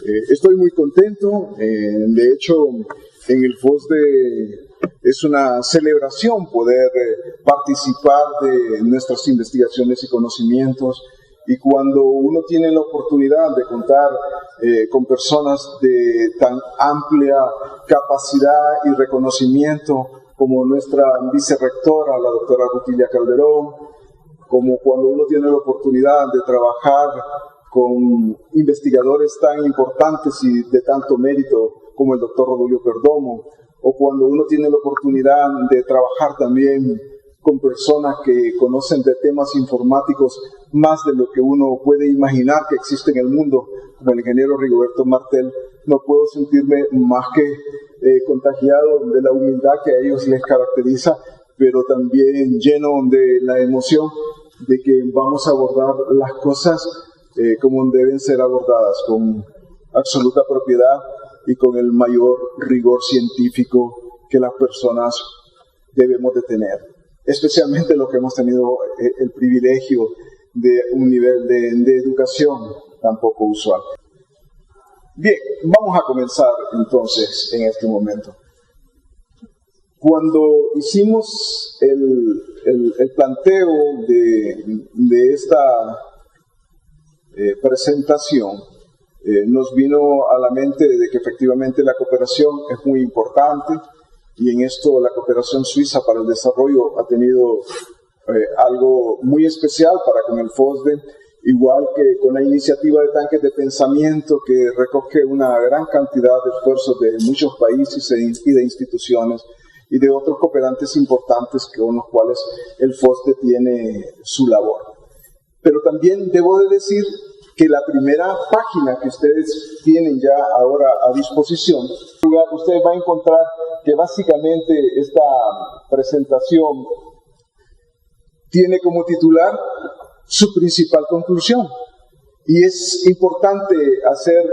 Estoy muy contento. De hecho, en el FOSDE es una celebración poder participar de nuestras investigaciones y conocimientos. Y cuando uno tiene la oportunidad de contar con personas de tan amplia capacidad y reconocimiento como nuestra vicerrectora, la doctora Rutillia Calderón, como cuando uno tiene la oportunidad de trabajar con investigadores tan importantes y de tanto mérito como el doctor Rodolio Perdomo, o cuando uno tiene la oportunidad de trabajar también con personas que conocen de temas informáticos más de lo que uno puede imaginar que existe en el mundo, como el ingeniero Rigoberto Martel, no puedo sentirme más que contagiado de la humildad que a ellos les caracteriza, pero también lleno de la emoción de que vamos a abordar las cosas como deben ser abordadas, con absoluta propiedad y con el mayor rigor científico que las personas debemos de tener. Especialmente los que hemos tenido el privilegio de un nivel de educación tan poco usual. Bien, vamos a comenzar entonces en este momento. Cuando hicimos el planteo de esta presentación, nos vino a la mente de que efectivamente la cooperación es muy importante, y en esto la cooperación suiza para el desarrollo ha tenido algo muy especial para con el FOSDE, igual que con la iniciativa de tanques de pensamiento que recoge una gran cantidad de esfuerzos de muchos países y de instituciones y de otros cooperantes importantes con los cuales el FOSDE tiene su labor. Pero también debo de decir que la primera página que ustedes tienen ya ahora a disposición, ustedes van a encontrar que básicamente esta presentación tiene como titular su principal conclusión. Y es importante hacer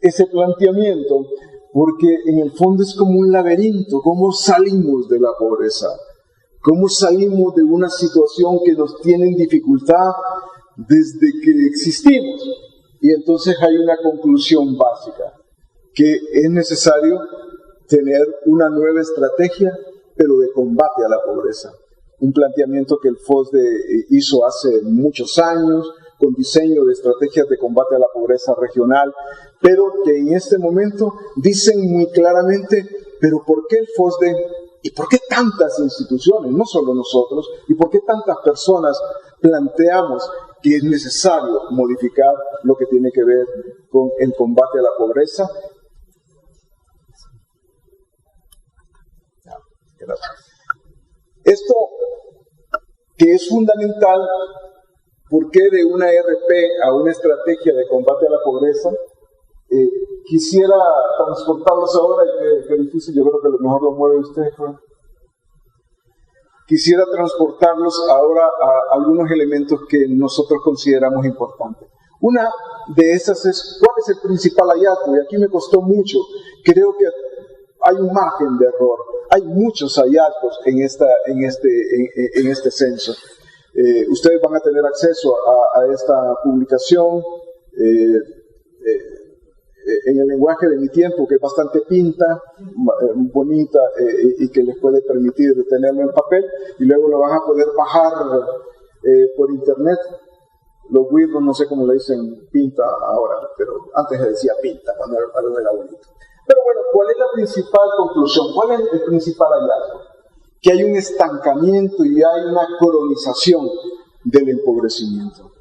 ese planteamiento porque en el fondo es como un laberinto. ¿Cómo salimos de la pobreza? ¿Cómo salimos de una situación que nos tiene en dificultad desde que existimos? Y entonces hay una conclusión básica, que es necesario tener una nueva estrategia, pero de combate a la pobreza. Un planteamiento que el FOSDE hizo hace muchos años, con diseño de estrategias de combate a la pobreza regional, pero que en este momento dicen muy claramente, pero ¿por qué el FOSDE? ¿Y por qué tantas instituciones, no solo nosotros, y por qué tantas personas planteamos que es necesario modificar lo que tiene que ver con el combate a la pobreza? Esto que es fundamental, ¿por qué de una RP a una estrategia de combate a la pobreza? Quisiera transportarlos ahora, y que difícil, yo creo que a lo mejor lo mueve usted, Juan. Quisiera transportarlos ahora a algunos elementos que nosotros consideramos importantes. Una de esas es, ¿cuál es el principal hallazgo? Y aquí me costó mucho. Creo que hay un margen de error. Hay muchos hallazgos en este censo. Ustedes van a tener acceso a esta publicación en el lenguaje de mi tiempo, que es bastante pinta, bonita, y que les puede permitir tenerlo en papel, y luego lo van a poder bajar por internet. Los wirros, no sé cómo le dicen pinta ahora, pero antes se decía pinta, cuando era bonito. Pero bueno, ¿cuál es la principal conclusión? ¿Cuál es el principal hallazgo? Que hay un estancamiento y hay una cronización del empobrecimiento.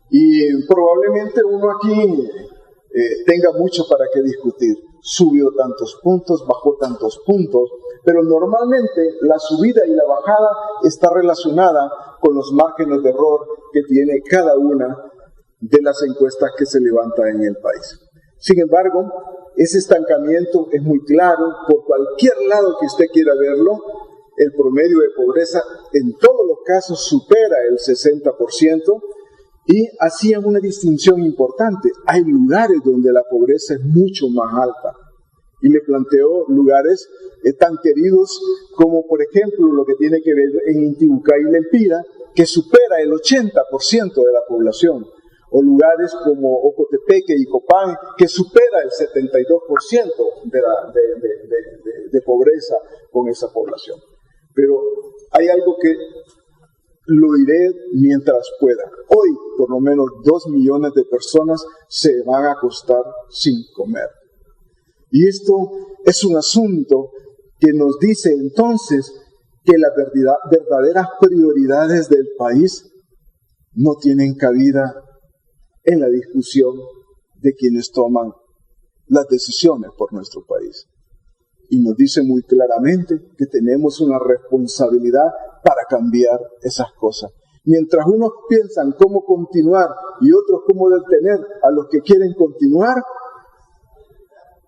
Y probablemente uno aquí tenga mucho para qué discutir. Subió tantos puntos, bajó tantos puntos, pero normalmente la subida y la bajada está relacionada con los márgenes de error que tiene cada una de las encuestas que se levantan en el país. Sin embargo, ese estancamiento es muy claro. Por cualquier lado que usted quiera verlo, el promedio de pobreza en todos los casos supera el 60%, y hacían una distinción importante. Hay lugares donde la pobreza es mucho más alta, y le planteó lugares tan queridos como, por ejemplo, lo que tiene que ver en Intibucá y Lempira, que supera el 80% de la población, o lugares como Ocotepeque y Copán, que supera el 72% de pobreza con esa población. Pero hay algo que lo diré mientras pueda. Hoy, por lo menos 2 millones de personas se van a acostar sin comer. Y esto es un asunto que nos dice entonces que las verdaderas prioridades del país no tienen cabida en la discusión de quienes toman las decisiones por nuestro país. Y nos dice muy claramente que tenemos una responsabilidad para cambiar esas cosas. Mientras unos piensan cómo continuar y otros cómo detener a los que quieren continuar,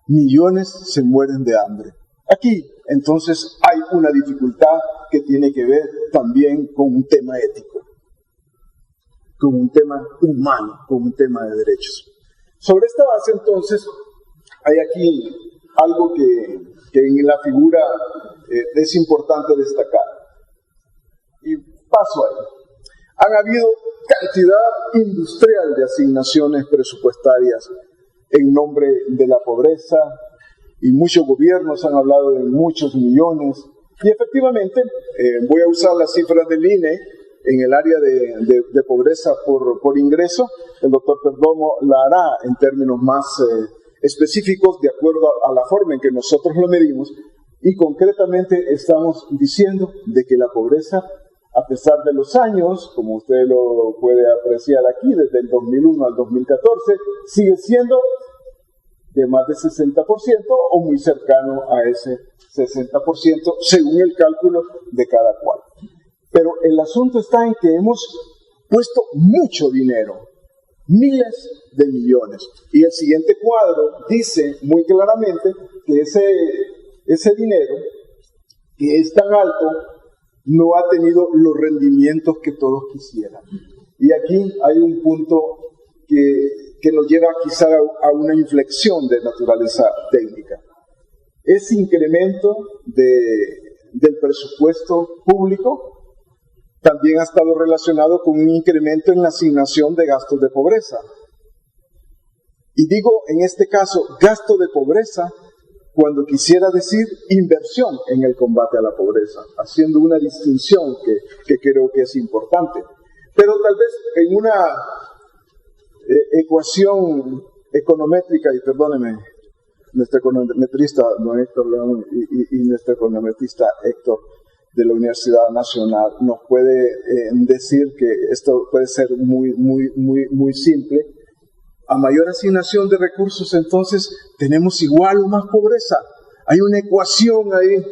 millones se mueren de hambre. Aquí, entonces, hay una dificultad que tiene que ver también con un tema ético, con un tema humano, con un tema de derechos. Sobre esta base, entonces, hay aquí algo que en la figura es importante destacar. Y paso ahí. Han habido cantidad industrial de asignaciones presupuestarias en nombre de la pobreza, y muchos gobiernos han hablado de muchos millones. Y efectivamente, voy a usar las cifras del INE en el área de pobreza por ingreso. El doctor Perdomo la hará en términos más específicos de acuerdo a la forma en que nosotros lo medimos, y concretamente estamos diciendo de que la pobreza, a pesar de los años, como usted lo puede apreciar aquí, desde el 2001 al 2014, sigue siendo de más de 60% o muy cercano a ese 60% según el cálculo de cada cual. Pero el asunto está en que hemos puesto mucho dinero, miles de millones. Y el siguiente cuadro dice muy claramente que ese dinero, que es tan alto, no ha tenido los rendimientos que todos quisieran. Y aquí hay un punto que nos lleva quizá a una inflexión de naturaleza técnica. Ese incremento del presupuesto público también ha estado relacionado con un incremento en la asignación de gastos de pobreza. Y digo, en este caso, gasto de pobreza, cuando quisiera decir inversión en el combate a la pobreza, haciendo una distinción que creo que es importante. Pero tal vez en una ecuación econométrica, y perdóneme, nuestro econometrista, don Héctor León, y nuestro econometrista Héctor de la Universidad Nacional, nos puede decir que esto puede ser muy simple. A mayor asignación de recursos, entonces, tenemos igual o más pobreza. Hay una ecuación ahí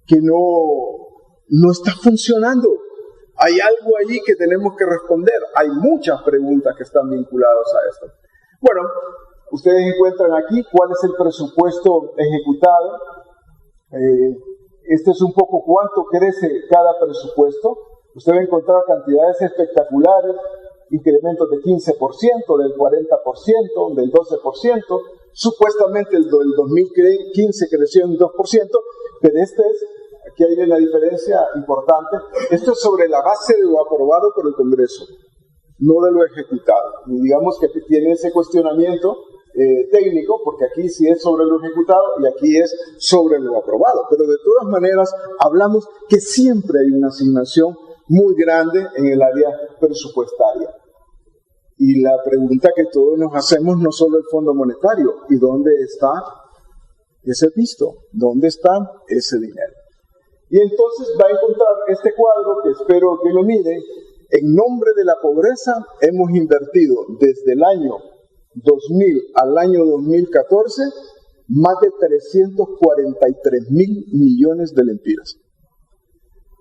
que no está funcionando. Hay algo allí que tenemos que responder. Hay muchas preguntas que están vinculadas a esto. Bueno, ustedes encuentran aquí cuál es el presupuesto ejecutado. Este es un poco cuánto crece cada presupuesto. Usted va a encontrar cantidades espectaculares, incrementos de 15%, del 40%, del 12%. Supuestamente el 2015 creció en 2%, pero aquí hay una diferencia importante. Esto es sobre la base de lo aprobado por el Congreso, no de lo ejecutado. Y digamos que aquí tiene ese cuestionamiento técnico, porque aquí sí es sobre lo ejecutado y aquí es sobre lo aprobado. Pero de todas maneras, hablamos que siempre hay una asignación muy grande en el área presupuestaria. Y la pregunta que todos nos hacemos, no solo el Fondo Monetario, ¿y dónde está ese pisto? ¿Dónde está ese dinero? Y entonces va a encontrar este cuadro, que espero que lo mire. En nombre de la pobreza hemos invertido desde el año 2000 al año 2014 más de 343,000 millones de lempiras.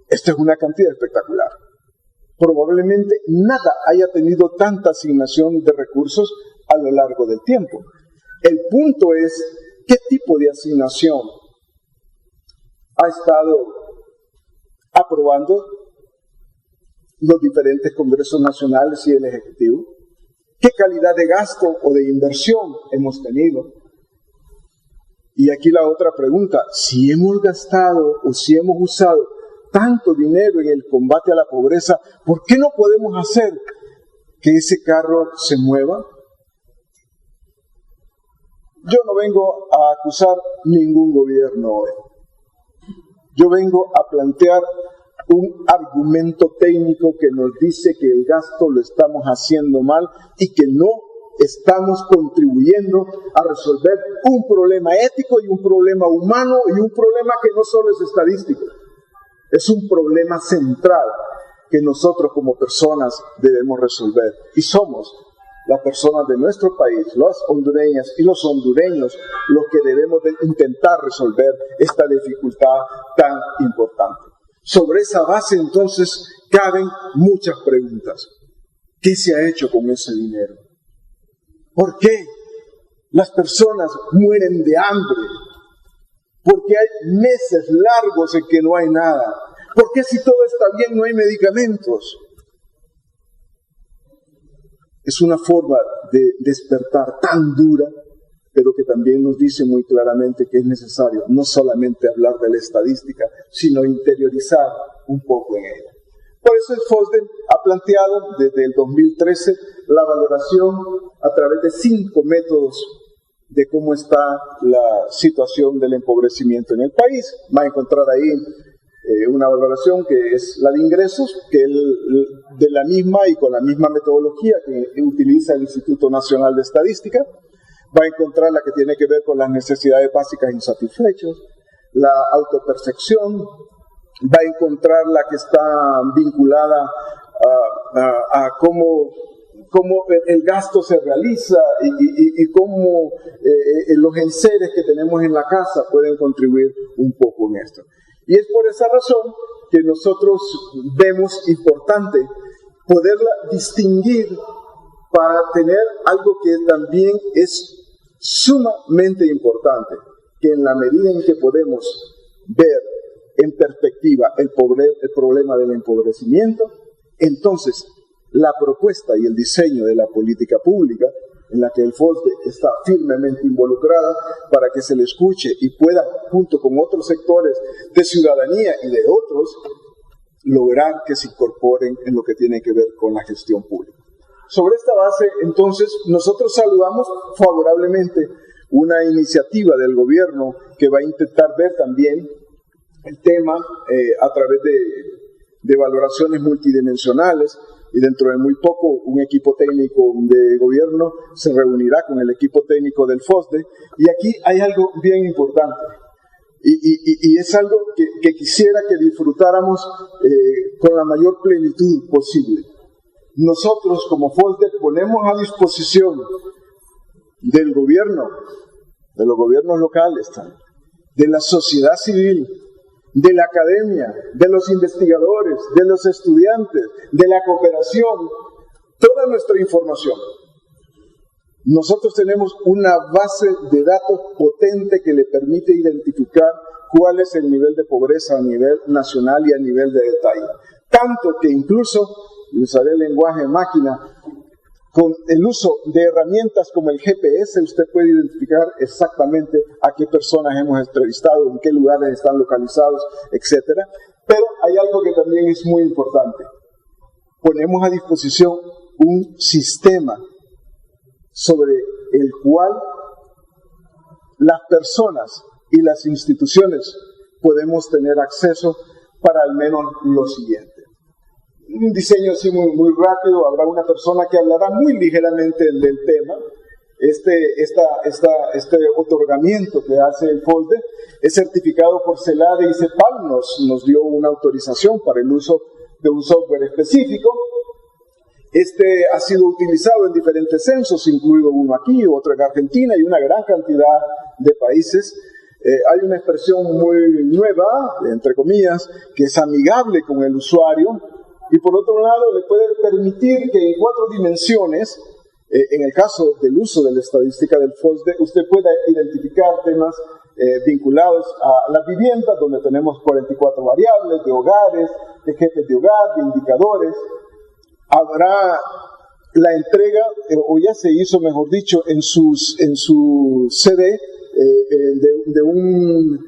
Esta es una cantidad espectacular. Probablemente nada haya tenido tanta asignación de recursos a lo largo del tiempo. El punto es, ¿qué tipo de asignación ha estado aprobando los diferentes congresos nacionales y el Ejecutivo? ¿Qué calidad de gasto o de inversión hemos tenido? Y aquí la otra pregunta, si hemos gastado o si hemos usado tanto dinero en el combate a la pobreza, ¿por qué no podemos hacer que ese carro se mueva? Yo no vengo a acusar ningún gobierno hoy. Yo vengo a plantear un argumento técnico que nos dice que el gasto lo estamos haciendo mal y que no estamos contribuyendo a resolver un problema ético y un problema humano y un problema que no solo es estadístico, es un problema central que nosotros como personas debemos resolver. Y somos las personas de nuestro país, las hondureñas y los hondureños, los que debemos de intentar resolver esta dificultad tan importante. Sobre esa base, entonces, caben muchas preguntas. ¿Qué se ha hecho con ese dinero? ¿Por qué las personas mueren de hambre? ¿Por qué hay meses largos en que no hay nada? ¿Por qué si todo está bien no hay medicamentos? Es una forma de despertar tan dura, pero que también nos dice muy claramente que es necesario no solamente hablar de la estadística, sino interiorizar un poco en ella. Por eso el FOSDE ha planteado desde el 2013 la valoración a través de 5 métodos de cómo está la situación del empobrecimiento en el país. Va a encontrar ahí una valoración que es la de ingresos, que es de la misma y con la misma metodología que utiliza el Instituto Nacional de Estadística. Va a encontrar la que tiene que ver con las necesidades básicas insatisfechas, la autopercepción, va a encontrar la que está vinculada a cómo el gasto se realiza y cómo los enseres que tenemos en la casa pueden contribuir un poco en esto. Y es por esa razón que nosotros vemos importante poderla distinguir para tener algo que también es sumamente importante, que en la medida en que podemos ver en perspectiva el problema del empobrecimiento, entonces la propuesta y el diseño de la política pública en la que el FOSDE está firmemente involucrada para que se le escuche y pueda, junto con otros sectores de ciudadanía y de otros, lograr que se incorporen en lo que tiene que ver con la gestión pública. Sobre esta base, entonces, nosotros saludamos favorablemente una iniciativa del gobierno que va a intentar ver también el tema a través de valoraciones multidimensionales, y dentro de muy poco un equipo técnico de gobierno se reunirá con el equipo técnico del FOSDE, y aquí hay algo bien importante, y es algo que quisiera que disfrutáramos con la mayor plenitud posible. Nosotros como FOSDE ponemos a disposición del gobierno, de los gobiernos locales, de la sociedad civil, de la academia, de los investigadores, de los estudiantes, de la cooperación, toda nuestra información. Nosotros tenemos una base de datos potente que le permite identificar cuál es el nivel de pobreza a nivel nacional y a nivel de detalle. Tanto que incluso, y usaré el lenguaje máquina, con el uso de herramientas como el GPS, usted puede identificar exactamente a qué personas hemos entrevistado, en qué lugares están localizados, etc. Pero hay algo que también es muy importante. Ponemos a disposición un sistema sobre el cual las personas y las instituciones podemos tener acceso para al menos lo siguiente. Un diseño así muy rápido, habrá una persona que hablará muy ligeramente del tema. Este otorgamiento que hace el FOSDE es certificado por CELADE y CEPAL, nos dio una autorización para el uso de un software específico. Este ha sido utilizado en diferentes censos, incluido uno aquí, otro en Argentina y una gran cantidad de países. Hay una expresión muy nueva, entre comillas, que es amigable con el usuario, y por otro lado le puede permitir que en 4 dimensiones, en el caso del uso de la estadística del FOSDE, usted pueda identificar temas vinculados a las viviendas, donde tenemos 44 variables de hogares, de jefes de hogar, de indicadores. Habrá la entrega, o ya se hizo, mejor dicho, en su CD, de un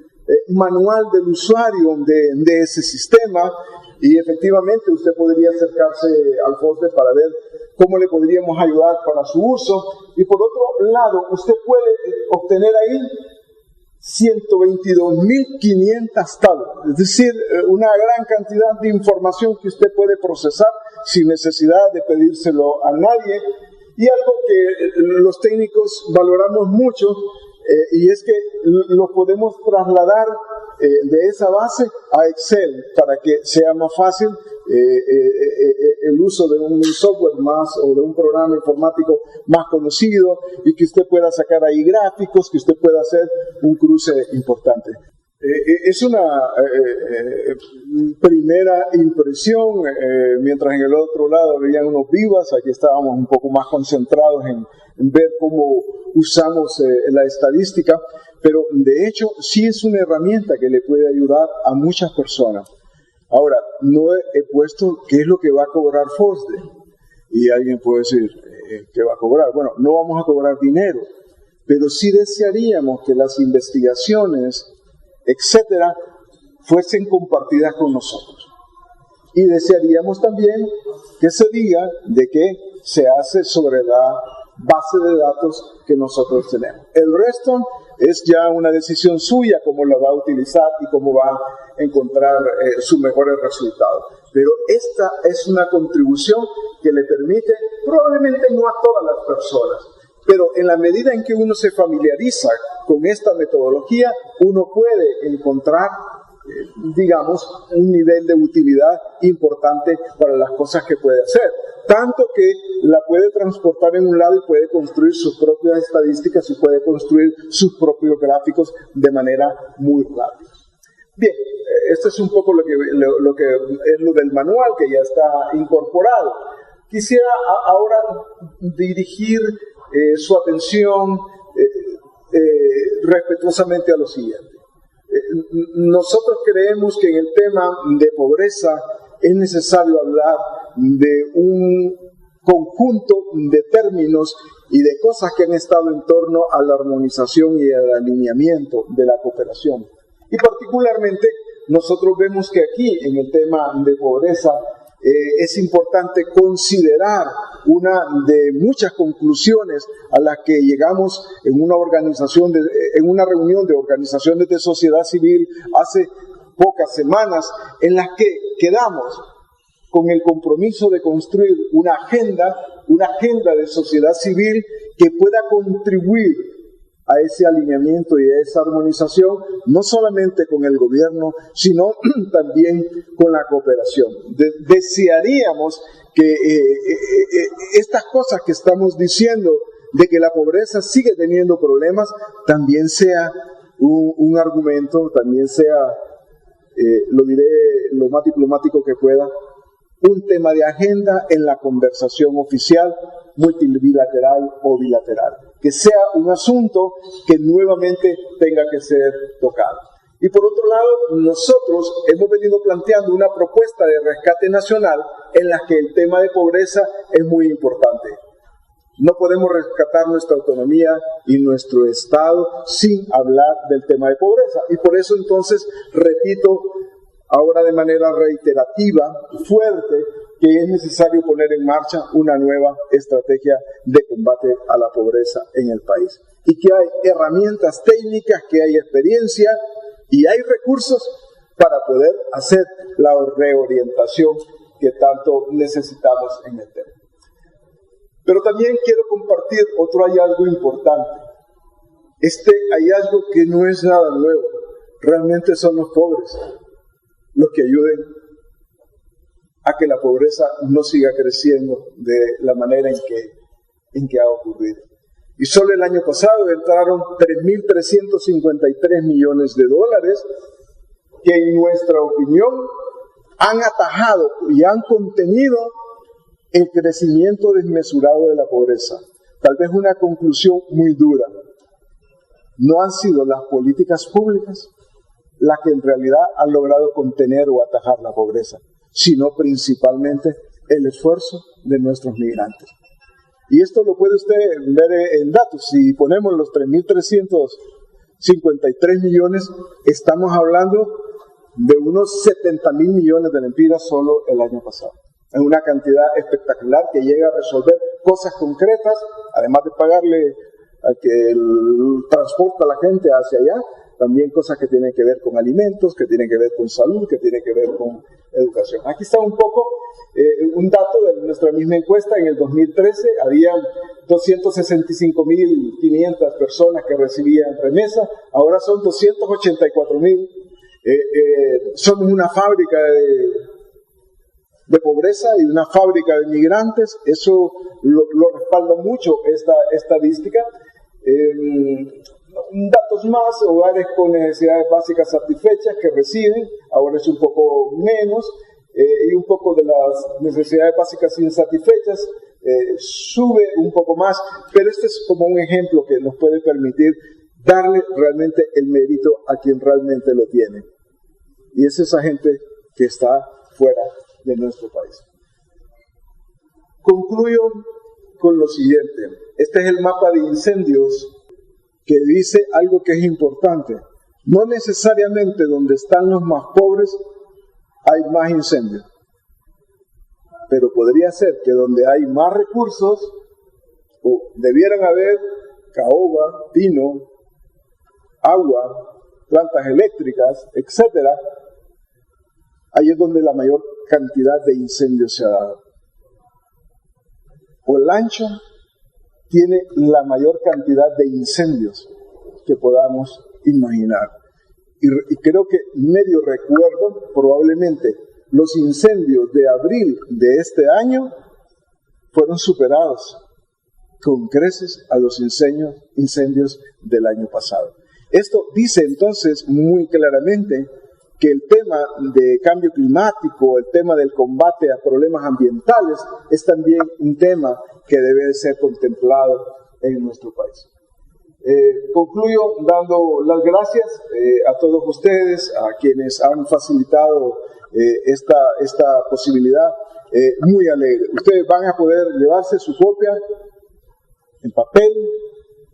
manual del usuario de ese sistema, y efectivamente usted podría acercarse al FOSDE para ver cómo le podríamos ayudar para su uso. Y por otro lado, usted puede obtener ahí 122.500 tablas, es decir, una gran cantidad de información que usted puede procesar sin necesidad de pedírselo a nadie. Y algo que los técnicos valoramos mucho, y es que lo podemos trasladar de esa base a Excel para que sea más fácil el uso de un software más o de un programa informático más conocido, y que usted pueda sacar ahí gráficos, que usted pueda hacer un cruce importante. Es una primera impresión, mientras en el otro lado veían unos vivas, aquí estábamos un poco más concentrados en ver cómo usamos la estadística, pero de hecho sí es una herramienta que le puede ayudar a muchas personas. Ahora, no he puesto qué es lo que va a cobrar FOSDE, y alguien puede decir, ¿qué va a cobrar? Bueno, no vamos a cobrar dinero, pero sí desearíamos que las investigaciones, etcétera, fuesen compartidas con nosotros. Y desearíamos también que se diga de que se hace sobre la base de datos que nosotros tenemos. El resto es ya una decisión suya, cómo la va a utilizar y cómo va a encontrar sus mejores resultados. Pero esta es una contribución que le permite, probablemente no a todas las personas, pero en la medida en que uno se familiariza con esta metodología, uno puede encontrar, digamos, un nivel de utilidad importante para las cosas que puede hacer. Tanto que la puede transportar en un lado y puede construir sus propias estadísticas y puede construir sus propios gráficos de manera muy rápida. Bien, esto es un poco lo que es lo del manual, que ya está incorporado. Quisiera ahora dirigir su atención respetuosamente a lo siguiente. Nosotros creemos que en el tema de pobreza es necesario hablar de un conjunto de términos y de cosas que han estado en torno a la armonización y al alineamiento de la cooperación. Y particularmente nosotros vemos que aquí en el tema de pobreza es importante considerar una de muchas conclusiones a las que llegamos en una reunión de organizaciones de sociedad civil hace pocas semanas, en las que quedamos con el compromiso de construir una agenda de sociedad civil que pueda contribuir a ese alineamiento y a esa armonización, no solamente con el gobierno, sino también con la cooperación. Desearíamos que estas cosas que estamos diciendo, de que la pobreza sigue teniendo problemas, también sea un argumento, también sea, lo diré lo más diplomático que pueda, un tema de agenda en la conversación oficial, multilateral o bilateral, que sea un asunto que nuevamente tenga que ser tocado. Y por otro lado, nosotros hemos venido planteando una propuesta de rescate nacional en la que el tema de pobreza es muy importante. No podemos rescatar nuestra autonomía y nuestro Estado sin hablar del tema de pobreza. Y por eso entonces repito ahora de manera reiterativa, fuerte, que es necesario poner en marcha una nueva estrategia de combate a la pobreza en el país. Y que hay herramientas técnicas, que hay experiencia y hay recursos para poder hacer la reorientación que tanto necesitamos en el tema. Pero también quiero compartir otro hallazgo importante. Este hallazgo que no es nada nuevo, realmente son los pobres los que ayuden a que la pobreza no siga creciendo de la manera en que ha ocurrido. Y solo el año pasado entraron 3.353 millones de dólares que en nuestra opinión han atajado y han contenido el crecimiento desmesurado de la pobreza. Tal vez una conclusión muy dura. No han sido las políticas públicas las que en realidad han logrado contener o atajar la pobreza, sino principalmente el esfuerzo de nuestros migrantes. Y esto lo puede usted ver en datos. Si ponemos los 3.353 millones, estamos hablando de unos 70.000 millones de lempiras solo el año pasado. en una cantidad espectacular que llega a resolver cosas concretas, además de pagarle al que transporta a la gente hacia allá, también cosas que tienen que ver con alimentos, que tienen que ver con salud, que tienen que ver con educación. Aquí está un poco un dato de nuestra misma encuesta. En el 2013 había 265.500 personas que recibían remesa, ahora son 284.000. Somos una fábrica de pobreza y una fábrica de migrantes. Eso lo respalda mucho esta estadística. Datos más: hogares con necesidades básicas satisfechas que reciben, ahora es un poco menos, y un poco de las necesidades básicas insatisfechas sube un poco más, pero este es como un ejemplo que nos puede permitir darle realmente el mérito a quien realmente lo tiene, y es esa gente que está fuera de nuestro país. Concluyo con lo siguiente: este es el mapa de incendios que dice algo que es importante. No necesariamente donde están los más pobres hay más incendios, pero podría ser que donde hay más recursos, o debieran haber caoba, pino, agua, plantas eléctricas, etcétera, ahí es donde la mayor cantidad de incendios se ha dado. Olancho tiene la mayor cantidad de incendios que podamos imaginar. Y creo que medio recuerdo, probablemente, los incendios de abril de este año fueron superados con creces a los incendios del año pasado. Esto dice entonces muy claramente que el tema de cambio climático, el tema del combate a problemas ambientales, es también un tema que debe de ser contemplado en nuestro país. Concluyo dando las gracias a todos ustedes, a quienes han facilitado esta posibilidad. Muy alegre. Ustedes van a poder llevarse su copia en papel,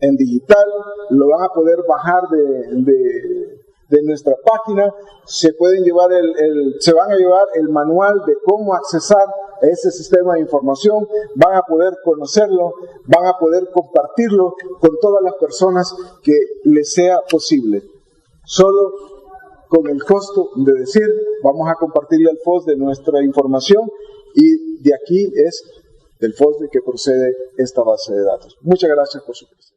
en digital, lo van a poder bajar de nuestra página. Se pueden llevar se van a llevar el manual de cómo accesar a ese sistema de información, van a poder conocerlo, van a poder compartirlo con todas las personas que les sea posible. Solo con el costo de decir, vamos a compartirle al FOS de nuestra información, y de aquí es del FOS de que procede esta base de datos. Muchas gracias por su presencia.